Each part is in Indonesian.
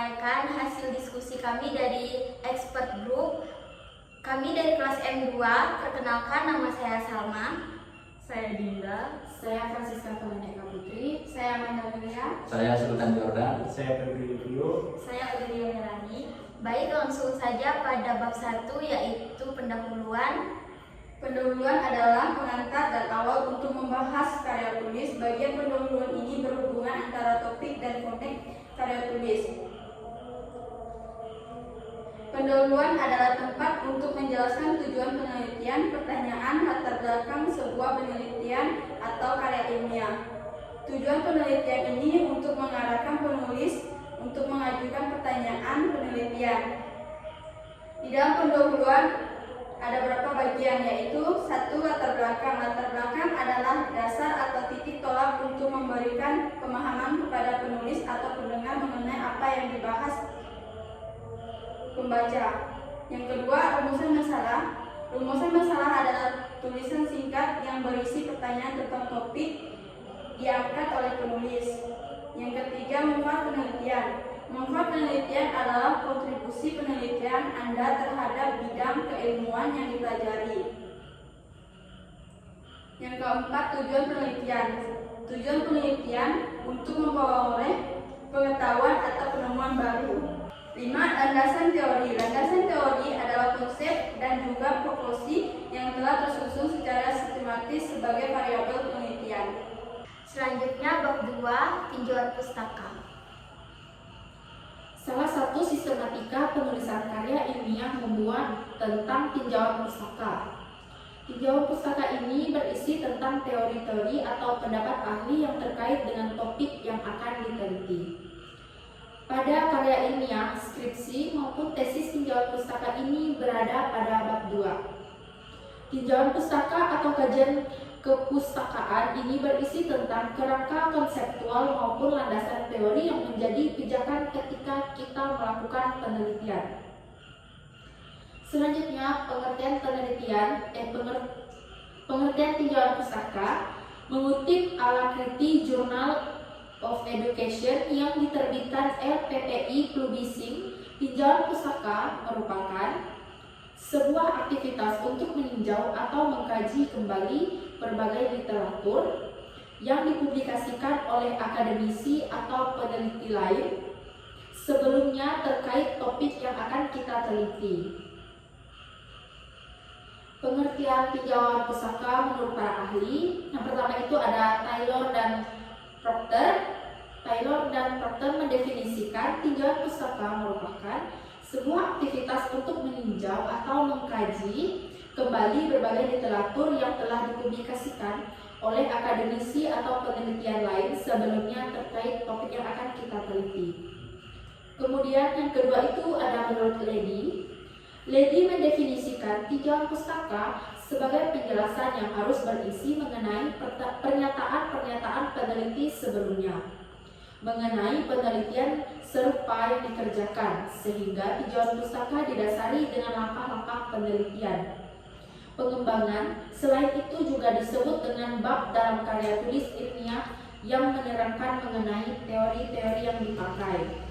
menyampaikan hasil diskusi kami dari expert group. Kami dari kelas M2, perkenalkan nama saya Salma. Saya Dinda. Saya Francisca Kalaneka Putri. Saya Amanda Mulia. Saya Sultan Jordan. Saya Febri Livio. Saya Aurelia Melani. Baik, langsung saja pada bab 1, yaitu pendahuluan. Pendahuluan adalah pengantar dan awal untuk membahas karya tulis. Bagian pendahuluan ini berhubungan antara topik dan konteks karya tulis. Pendahuluan adalah tempat untuk menjelaskan tujuan penelitian, pertanyaan, latar belakang sebuah penelitian atau karya ilmiah. Tujuan penelitian ini untuk mengarahkan penulis untuk mengajukan pertanyaan penelitian. Di dalam pendahuluan ada beberapa bagian, yaitu 1. Latar belakang. Latar belakang adalah dasar atau titik tolak untuk memberikan pemahaman kepada penulis atau pendengar mengenai apa yang dibahas pembaca. Yang kedua, rumusan masalah. Rumusan masalah adalah tulisan singkat yang berisi pertanyaan tentang topik diangkat oleh penulis. Yang ketiga, manfaat penelitian. Manfaat penelitian adalah kontribusi penelitian Anda terhadap bidang keilmuan yang dipelajari. Yang keempat, tujuan penelitian. Tujuan penelitian untuk memperoleh pengetahuan atau penemuan baru. 5. Landasan teori. Landasan teori adalah konsep dan juga proporsi yang telah tersusun secara sistematis sebagai variabel penelitian. Selanjutnya bab 2, tinjauan pustaka. Salah satu sistematika penulisan karya ilmiah membuat tentang tinjauan pustaka. Tinjauan pustaka ini berisi tentang teori-teori atau pendapat ahli yang terkait dengan topik yang akan diteliti. Pada karya ilmiah, skripsi maupun tesis tinjauan pustaka ini berada pada bab 2. Tinjauan pustaka atau kajian kepustakaan ini berisi tentang kerangka konseptual maupun landasan teori yang menjadi pijakan ketika kita melakukan penelitian. Selanjutnya, pengertian penelitian, pengertian tinjauan pustaka mengutip Alacrity Journal of Education yang diterbitkan LPPI Publishing. Tinjauan pustaka merupakan sebuah aktivitas untuk meninjau atau mengkaji kembali berbagai literatur yang dipublikasikan oleh akademisi atau peneliti lain sebelumnya terkait topik yang akan kita teliti. Pengertian tinjauan pustaka menurut para ahli, yang pertama itu ada Taylor dan Proctor. Taylor dan Proctor mendefinisikan tinjauan pustaka merupakan sebuah aktivitas untuk meninjau atau mengkaji kembali berbagai literatur yang telah dipublikasikan oleh akademisi atau penelitian lain sebelumnya terkait topik yang akan kita teliti. Kemudian yang kedua itu ada menurut Lady. Lady mendefinisikan tinjauan pustaka sebagai penjelasan yang harus berisi mengenai pernyataan-pernyataan peneliti sebelumnya mengenai penelitian serupa yang dikerjakan, sehingga tinjauan pustaka didasari dengan langkah-langkah penelitian. Pengembangan selain itu juga disebut dengan bab dalam karya tulis ilmiah yang menerangkan mengenai teori-teori yang dipakai.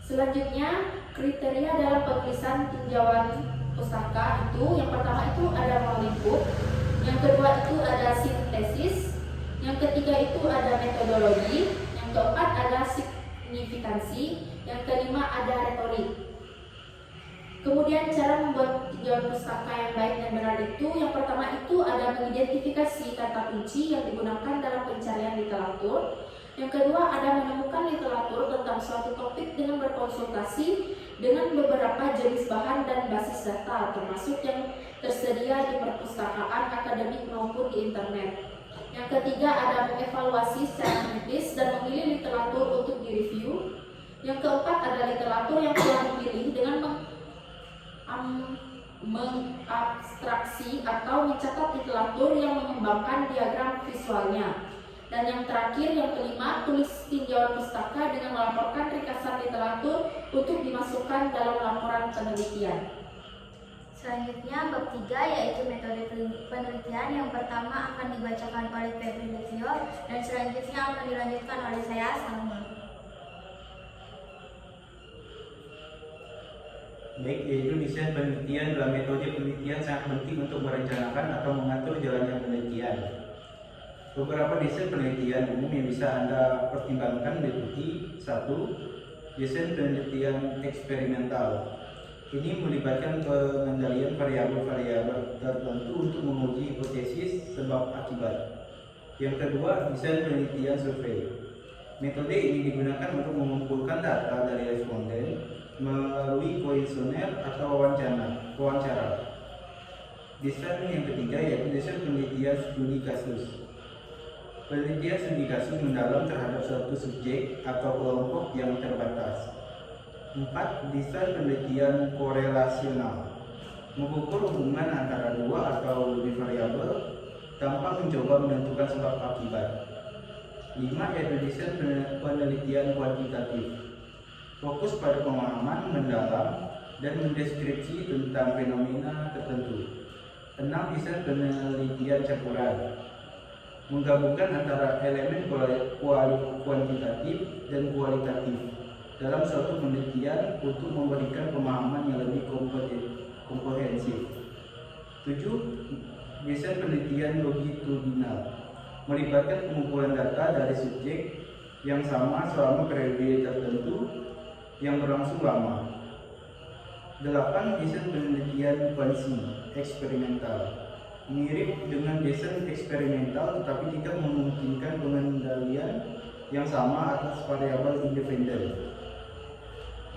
Selanjutnya, kriteria dalam penulisan tinjauan pustaka itu, yang pertama itu ada meliput, yang kedua itu ada sintesis, yang ketiga itu ada metodologi, yang keempat ada signifikansi, yang kelima ada retorik. Kemudian cara membuat tinjauan pustaka yang baik dan benar itu, yang pertama itu ada mengidentifikasi kata kunci yang digunakan dalam pencarian literatur. Yang kedua ada menemukan literatur tentang suatu topik dengan berkonsultasi dengan beberapa jenis bahan dan basis data, termasuk yang tersedia di perpustakaan akademik maupun di internet. Yang ketiga ada mengevaluasi secara kritis dan memilih literatur untuk direview. Yang keempat ada literatur yang telah dipilih dengan mengabstraksi atau mencatat literatur yang mengembangkan diagram visualnya. Dan yang terakhir, yang kelima, tulis tinjauan pustaka dengan melaporkan ringkasan literatur untuk dimasukkan dalam laporan penelitian. Selanjutnya bab 3 yaitu metode penelitian. Yang pertama akan dibacakan oleh Febrilio dan selanjutnya akan dilanjutkan oleh saya, Salma. Baik, yaitu desain penelitian. Dalam metode penelitian sangat penting untuk merencanakan atau mengatur jalannya penelitian. Beberapa desain penelitian umum yang bisa Anda pertimbangkan meliputi: 1. Desain penelitian eksperimental. Ini melibatkan pengendalian variabel-variabel tertentu untuk menguji hipotesis sebab akibat. Yang kedua, desain penelitian survei. Metode ini digunakan untuk mengumpulkan data dari responden melalui kuesioner atau wawancara. Desain yang ketiga yaitu desain penelitian studi kasus. Penelitian studi kasus mendalam terhadap suatu subjek atau kelompok yang terbatas. 4. Desain penelitian korelasional. Mengukur hubungan antara dua atau lebih variabel tanpa mencoba menentukan sebab akibat. 5. Yaitu desain penelitian kuantitatif. Fokus pada pemahaman mendalam dan mendeskripsi tentang fenomena tertentu. 6. Desain penelitian campuran. Menggabungkan antara elemen kuantitatif dan kualitatif dalam suatu penelitian untuk memberikan pemahaman yang lebih komprehensif. 7. Desain penelitian longitudinal. Melibatkan pengumpulan data dari subjek yang sama selama periode tertentu yang berlangsung lama. 8. Desain penelitian kuansi eksperimental. Mirip dengan desain eksperimental tetapi tidak memungkinkan pengendalian yang sama atas variabel independen.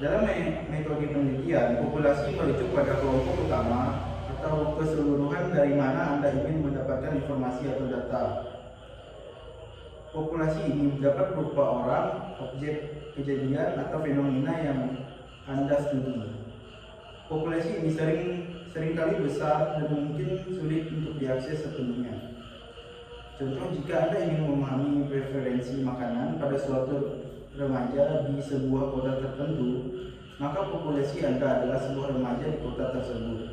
Dalam metode penelitian, populasi merujuk pada kelompok utama atau keseluruhan dari mana Anda ingin mendapatkan informasi atau data. Populasi ini dapat berupa orang, objek, kejadian, atau fenomena yang Anda studi. Populasi ini seringkali besar dan mungkin sulit untuk diakses sepenuhnya. Contoh, jika Anda ingin memahami preferensi makanan pada suatu remaja di sebuah kota tertentu, maka populasi Anda adalah sebuah remaja di kota tersebut.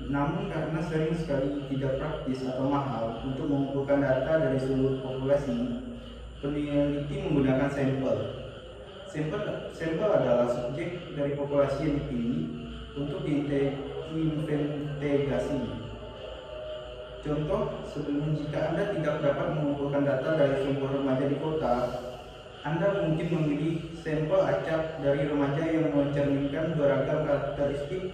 Namun karena sering sekali tidak praktis atau mahal untuk mengumpulkan data dari seluruh populasi, peneliti menggunakan sampel. Sampel adalah subjek dari populasi yang dipilih untuk diinvestigasi. Contoh, sebelum jika Anda tidak dapat mengumpulkan data dari sebuah remaja di kota, Anda mungkin memilih sampel acak dari remaja yang mencerminkan beragam karakteristik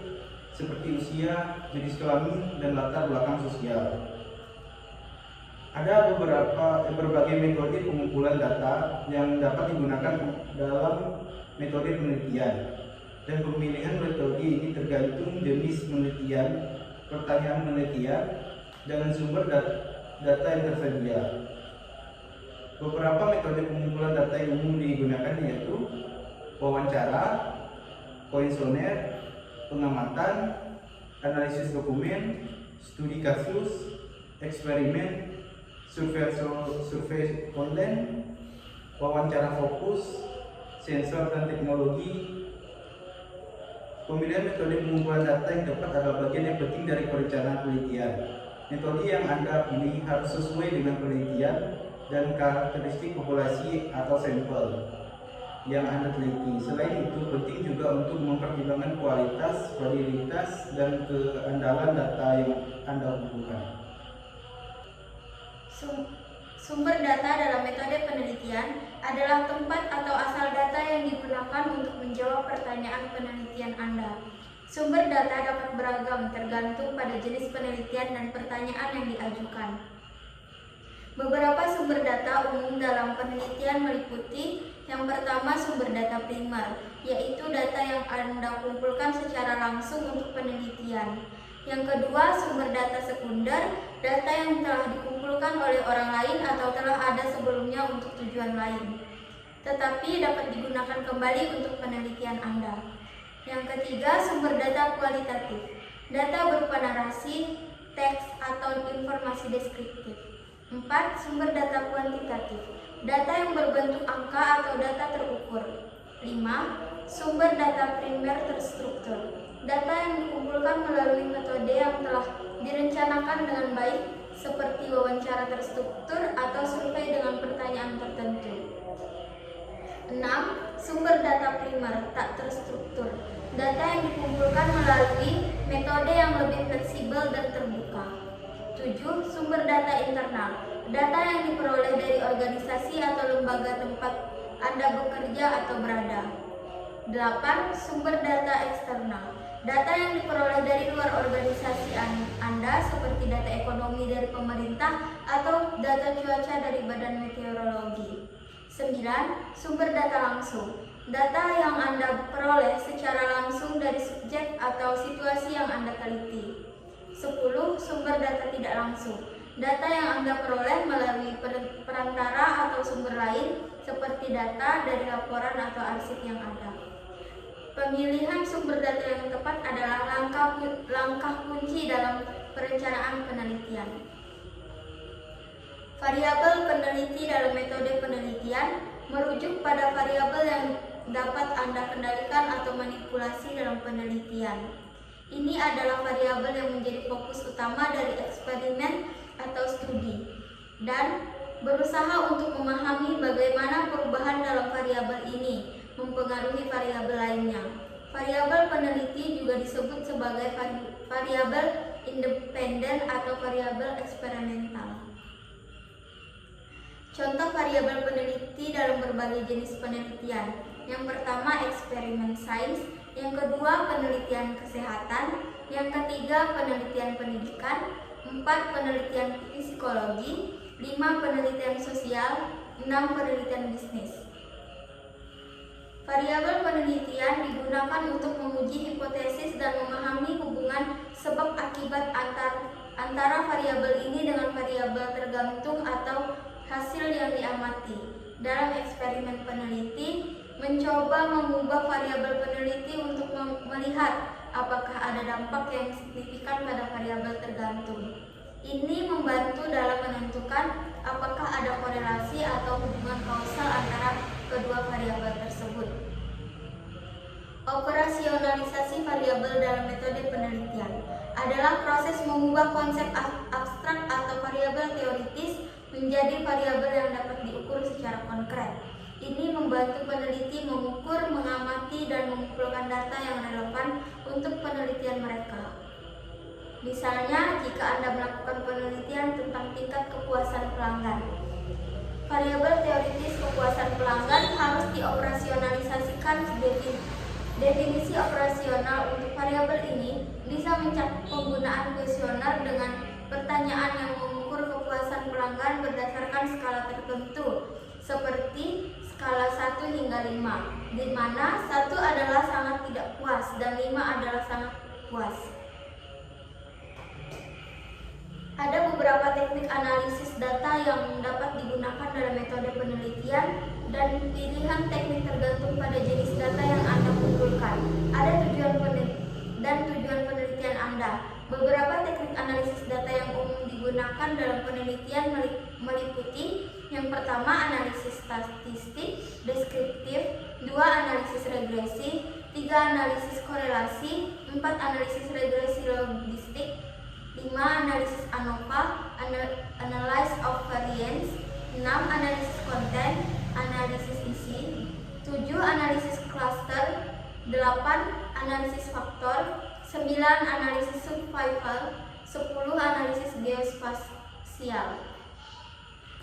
seperti usia, jenis kelamin, dan latar belakang sosial. Ada berbagai metode pengumpulan data yang dapat digunakan dalam metode penelitian, dan pemilihan metode ini tergantung jenis penelitian, pertanyaan penelitian, dan sumber data yang tersedia. Beberapa metode pengumpulan data yang umum digunakan yaitu wawancara, kuesioner, pengamatan, analisis dokumen, studi kasus, eksperimen, survei online, wawancara fokus, sensor dan teknologi. Pemilihan metode pengumpulan data yang tepat adalah bagian yang penting dari perencanaan penelitian. Metode yang Anda pilih harus sesuai dengan penelitian dan karakteristik populasi atau sampel yang Anda teliti. Selain itu, penting juga untuk mempertimbangkan kualitas, validitas, dan keandalan data yang Anda kumpulkan. Sumber data dalam metode penelitian adalah tempat atau asal data yang digunakan untuk menjawab pertanyaan penelitian Anda. Sumber data dapat beragam tergantung pada jenis penelitian dan pertanyaan yang diajukan. Beberapa sumber data umum dalam penelitian meliputi: yang pertama, sumber data primer, yaitu data yang Anda kumpulkan secara langsung untuk penelitian. Yang kedua, sumber data sekunder, data yang telah dikumpulkan oleh orang lain atau telah ada sebelumnya untuk tujuan lain, tetapi dapat digunakan kembali untuk penelitian Anda. Yang ketiga, sumber data kualitatif, data berupa narasi, teks, atau informasi deskriptif. 4. Sumber data kuantitatif, data yang berbentuk angka atau data terukur. 5. 5. Sumber data primer terstruktur. Data yang dikumpulkan melalui metode yang telah direncanakan dengan baik seperti wawancara terstruktur atau survei dengan pertanyaan tertentu. 6. Sumber data primer tak terstruktur. Data yang dikumpulkan melalui metode yang lebih fleksibel dan terbuka. 7. Sumber data internal. Data yang diperoleh dari organisasi atau lembaga tempat Anda bekerja atau berada. 8. Sumber data eksternal. Data yang diperoleh dari luar organisasi Anda seperti data ekonomi dari pemerintah atau data cuaca dari Badan Meteorologi. 9. Sumber data langsung. Data yang Anda peroleh secara langsung dari subjek atau situasi yang Anda teliti. 10. Sumber data tidak langsung. Data yang Anda peroleh melalui perantara atau sumber lain seperti data dari laporan atau arsip yang ada. Pemilihan sumber data yang tepat adalah langkah kunci dalam perencanaan penelitian. Variabel peneliti dalam metode penelitian merujuk pada variabel yang dapat Anda kendalikan atau manipulasi dalam penelitian. Ini adalah variabel yang menjadi fokus utama dari eksperimen atau studi dan berusaha untuk memahami bagaimana perubahan dalam variabel ini mempengaruhi variabel lainnya. Variabel peneliti juga disebut sebagai variabel independen atau variabel eksperimental. Contoh variabel peneliti dalam berbagai jenis penelitian. Yang pertama, eksperimen sains. Yang kedua, penelitian kesehatan. Yang ketiga, penelitian pendidikan. 4. Penelitian psikologi. 5. Penelitian sosial. 6. Penelitian bisnis. Variabel penelitian digunakan untuk menguji hipotesis dan memahami hubungan sebab akibat antara variabel ini dengan variabel tergantung atau hasil yang diamati. Dalam eksperimen peneliti, mencoba mengubah variabel peneliti untuk melihat apakah ada dampak yang signifikan pada variabel tergantung. Ini membantu dalam menentukan apakah ada korelasi atau hubungan kausal antara kedua variabel tersebut. Operasionalisasi variabel dalam metode penelitian adalah proses mengubah konsep abstrak atau variabel teoritis menjadi variabel yang dapat diukur secara konkret. Ini membantu peneliti mengukur, mengamati, dan mengumpulkan data yang relevan untuk penelitian mereka. Misalnya, jika Anda melakukan penelitian tentang tingkat kepuasan pelanggan, variabel teoritis kepuasan pelanggan harus dioperasionalisasikan. Definisi operasional untuk variabel ini bisa mencakup penggunaan kuesioner dengan pertanyaan yang mengukur kepuasan pelanggan berdasarkan skala tertentu, seperti skala 1 hingga 5, di mana 1 adalah sangat tidak puas dan 5 adalah sangat puas. Ada beberapa teknik analisis data yang dapat digunakan dalam metode penelitian, dan pilihan teknik tergantung pada jenis data yang Anda kumpulkan. Ada tujuan penelitian Anda. Beberapa teknik analisis data yang umum digunakan dalam penelitian meliputi: yang pertama, analisis statistik deskriptif, 2. Analisis regresi, 3. Analisis korelasi, 4. Analisis regresi logistik, 5. Analisis ANOVA, Analysis of Variance, 6. Analisis konten, analisis isi, 7. Analisis cluster, 8. Analisis faktor, 9. Analisis survival, 10. Analisis geospasial.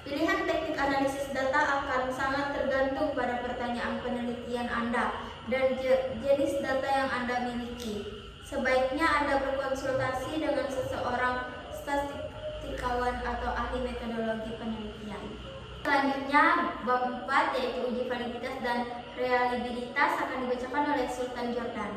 Pilihan teknik analisis data akan sangat tergantung pada pertanyaan penelitian Anda dan jenis data yang Anda miliki. Sebaiknya Anda berkonsultasi dengan seseorang statistikawan atau ahli metodologi penelitian. Selanjutnya, bab 4 yaitu uji validitas dan reliabilitas akan dibacakan oleh Sultan Jordan.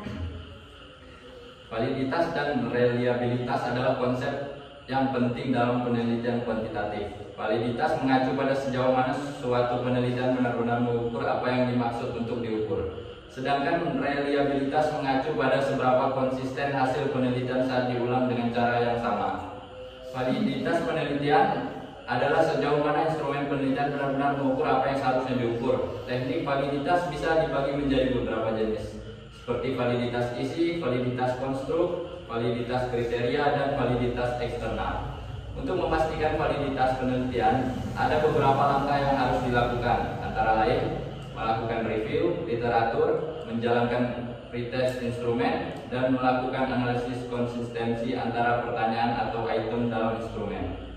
Validitas dan reliabilitas adalah konsep yang penting dalam penelitian kuantitatif. Validitas mengacu pada sejauh mana suatu penelitian benar-benar mengukur apa yang dimaksud untuk diukur. Sedangkan reliabilitas mengacu pada seberapa konsisten hasil penelitian saat diulang dengan cara yang sama. Validitas penelitian adalah sejauh mana instrumen penelitian benar-benar mengukur apa yang seharusnya diukur. Teknik validitas bisa dibagi menjadi beberapa jenis, seperti validitas isi, validitas konstruk, validitas kriteria, dan validitas eksternal. Untuk memastikan validitas penelitian, ada beberapa langkah yang harus dilakukan, antara lain melakukan review literatur, menjalankan pretest instrumen, dan melakukan analisis konsistensi antara pertanyaan atau item dalam instrumen.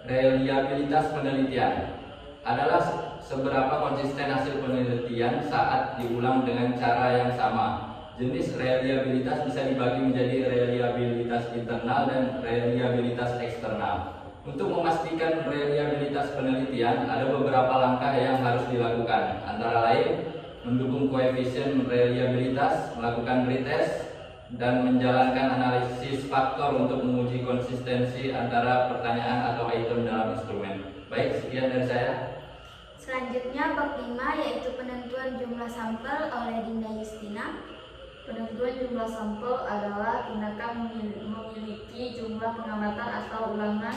Reliabilitas penelitian adalah seberapa konsisten hasil penelitian saat diulang dengan cara yang sama. Jenis reliabilitas bisa dibagi menjadi reliabilitas internal dan reliabilitas eksternal. Untuk memastikan reliabilitas penelitian, ada beberapa langkah yang harus dilakukan, antara lain mendukung koefisien reliabilitas, melakukan pretest, dan menjalankan analisis faktor untuk menguji konsistensi antara pertanyaan atau item dalam instrumen. Baik, sekian dari saya. Selanjutnya bab 5 yaitu penentuan jumlah sampel oleh Dinda Justina. Penentuan jumlah sampel adalah tindakan memiliki jumlah pengamatan atau ulangan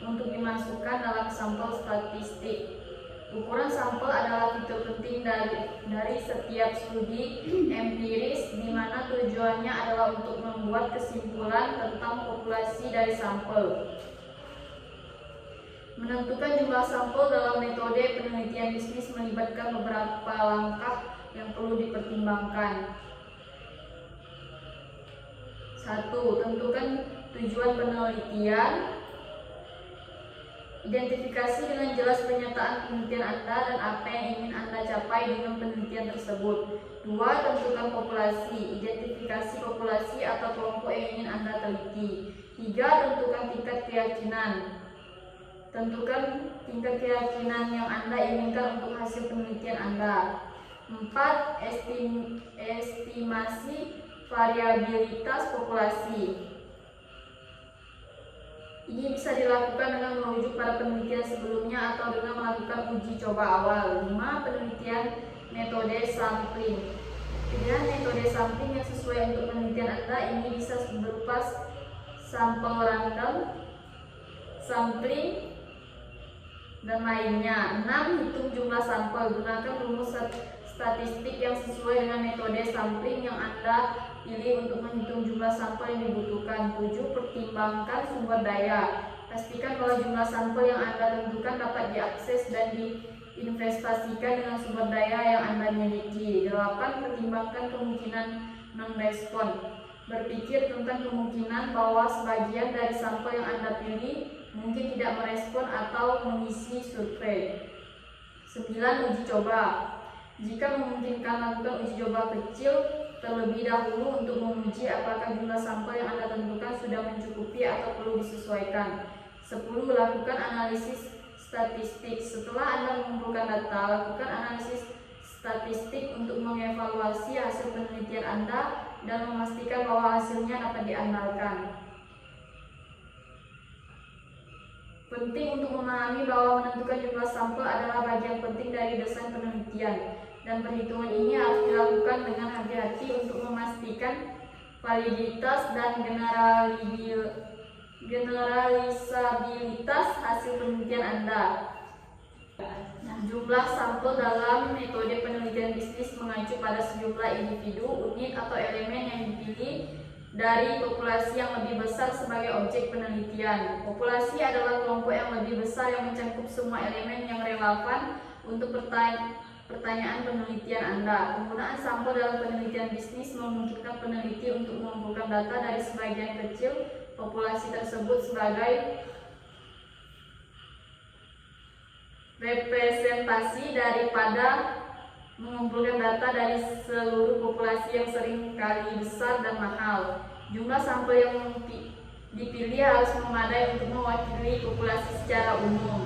untuk dimasukkan dalam sampel statistik. Ukuran sampel adalah fitur penting dari setiap studi empiris, di mana tujuannya adalah untuk membuat kesimpulan tentang populasi dari sampel. Menentukan jumlah sampel dalam metode penelitian bisnis melibatkan beberapa langkah yang perlu dipertimbangkan. 1. Tentukan tujuan penelitian. Identifikasi dengan jelas pernyataan penelitian Anda dan apa yang ingin Anda capai dengan penelitian tersebut. 2. Tentukan populasi. Identifikasi populasi atau kelompok yang ingin Anda teliti. 3. Tentukan tingkat keyakinan. Tentukan tingkat keyakinan yang Anda inginkan untuk hasil penelitian Anda. 4. Estimasi variabilitas populasi. Ini bisa dilakukan dengan merujuk pada penelitian sebelumnya atau dengan melakukan uji coba awal. 5. Penelitian metode sampling. Pilihan metode sampling yang sesuai untuk penelitian Anda ini bisa berupa sampel random, sampling, dan lainnya. 6. Hitung jumlah sampel. Gunakan rumus statistik yang sesuai dengan metode sampling yang Anda pilih untuk menghitung jumlah sampel yang dibutuhkan. 7. Pertimbangkan sumber daya. Pastikan bahwa jumlah sampel yang Anda tentukan dapat diakses dan diinvestasikan dengan sumber daya yang Anda miliki. 8. Pertimbangkan kemungkinan non-respon. Berpikir tentang kemungkinan bahwa sebagian dari sampel yang Anda pilih mungkin tidak merespon atau mengisi survei. 9. Uji coba. Jika memungkinkan, lakukan uji coba kecil terlebih dahulu untuk menguji apakah jumlah sampel yang Anda tentukan sudah mencukupi atau perlu disesuaikan. 10. Lakukan analisis statistik. Setelah Anda mengumpulkan data, lakukan analisis statistik untuk mengevaluasi hasil penelitian Anda dan memastikan bahwa hasilnya dapat diandalkan. Penting untuk memahami bahwa menentukan jumlah sampel adalah bagian penting dari desain penelitian, dan perhitungan ini harus dilakukan dengan hati-hati untuk memastikan validitas dan generalisabilitas hasil penelitian Anda. Jumlah sampel dalam metode penelitian bisnis mengacu pada sejumlah individu, unit, atau elemen yang dipilih dari populasi yang lebih besar sebagai objek penelitian. Populasi adalah kelompok yang lebih besar yang mencakup semua elemen yang relevan untuk pertanyaan penelitian Anda. Penggunaan sampel dalam penelitian bisnis memungkinkan peneliti untuk mengumpulkan data dari sebagian kecil populasi tersebut sebagai representasi daripada mengumpulkan data dari seluruh populasi yang sering kali besar dan mahal. Jumlah sampel yang dipilih harus memadai untuk mewakili populasi secara umum.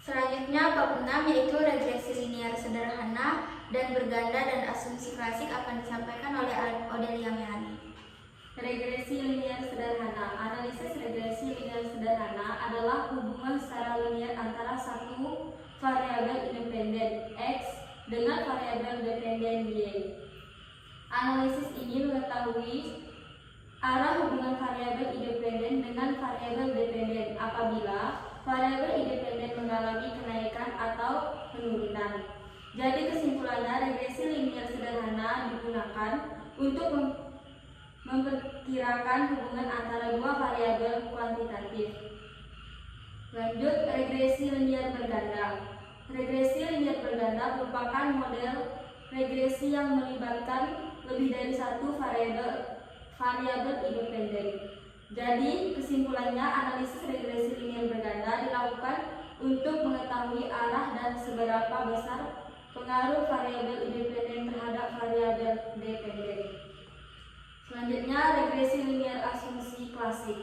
Selanjutnya bab 6 yaitu regresi linear sederhana dan berganda dan asumsi klasik akan disampaikan oleh Odelia Mehani. Regresi linear sederhana. Analisis regresi linear sederhana adalah hubungan secara linear antara satu variabel independen X dengan variabel dependen Y. Analisis ini mengetahui arah hubungan variabel independen dengan variabel dependen apabila variabel independen mengalami kenaikan atau penurunan. Jadi kesimpulannya, regresi linier sederhana digunakan untuk memperkirakan hubungan antara dua variabel kuantitatif. Lanjut, regresi linier berganda. Regresi linier berganda merupakan model regresi yang melibatkan lebih dari satu variabel independen. Jadi, kesimpulannya, analisis regresi linier berganda dilakukan untuk mengetahui arah dan seberapa besar pengaruh variabel independen terhadap variabel dependen. Selanjutnya, regresi linier asumsi klasik.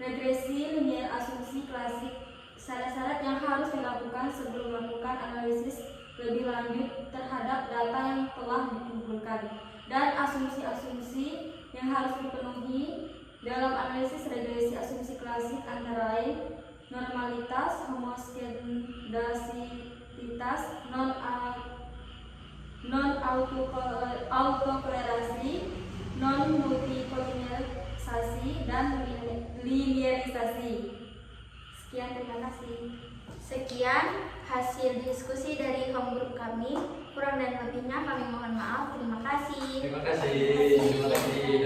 Regresi linier asumsi klasik, syarat-syarat yang harus dilakukan sebelum melakukan analisis lebih lanjut terhadap data yang telah dikumpulkan, dan asumsi-asumsi yang harus dipenuhi dalam analisis regresi asumsi klasik antara lain normalitas, homoskedasitas, non-autokorelasi, non-multipolimerisasi, dan linearisasi. Sekian, terima kasih. Sekian hasil diskusi dari homework kami. Kurang dan lebihnya kami mohon maaf. Terima kasih. Terima kasih.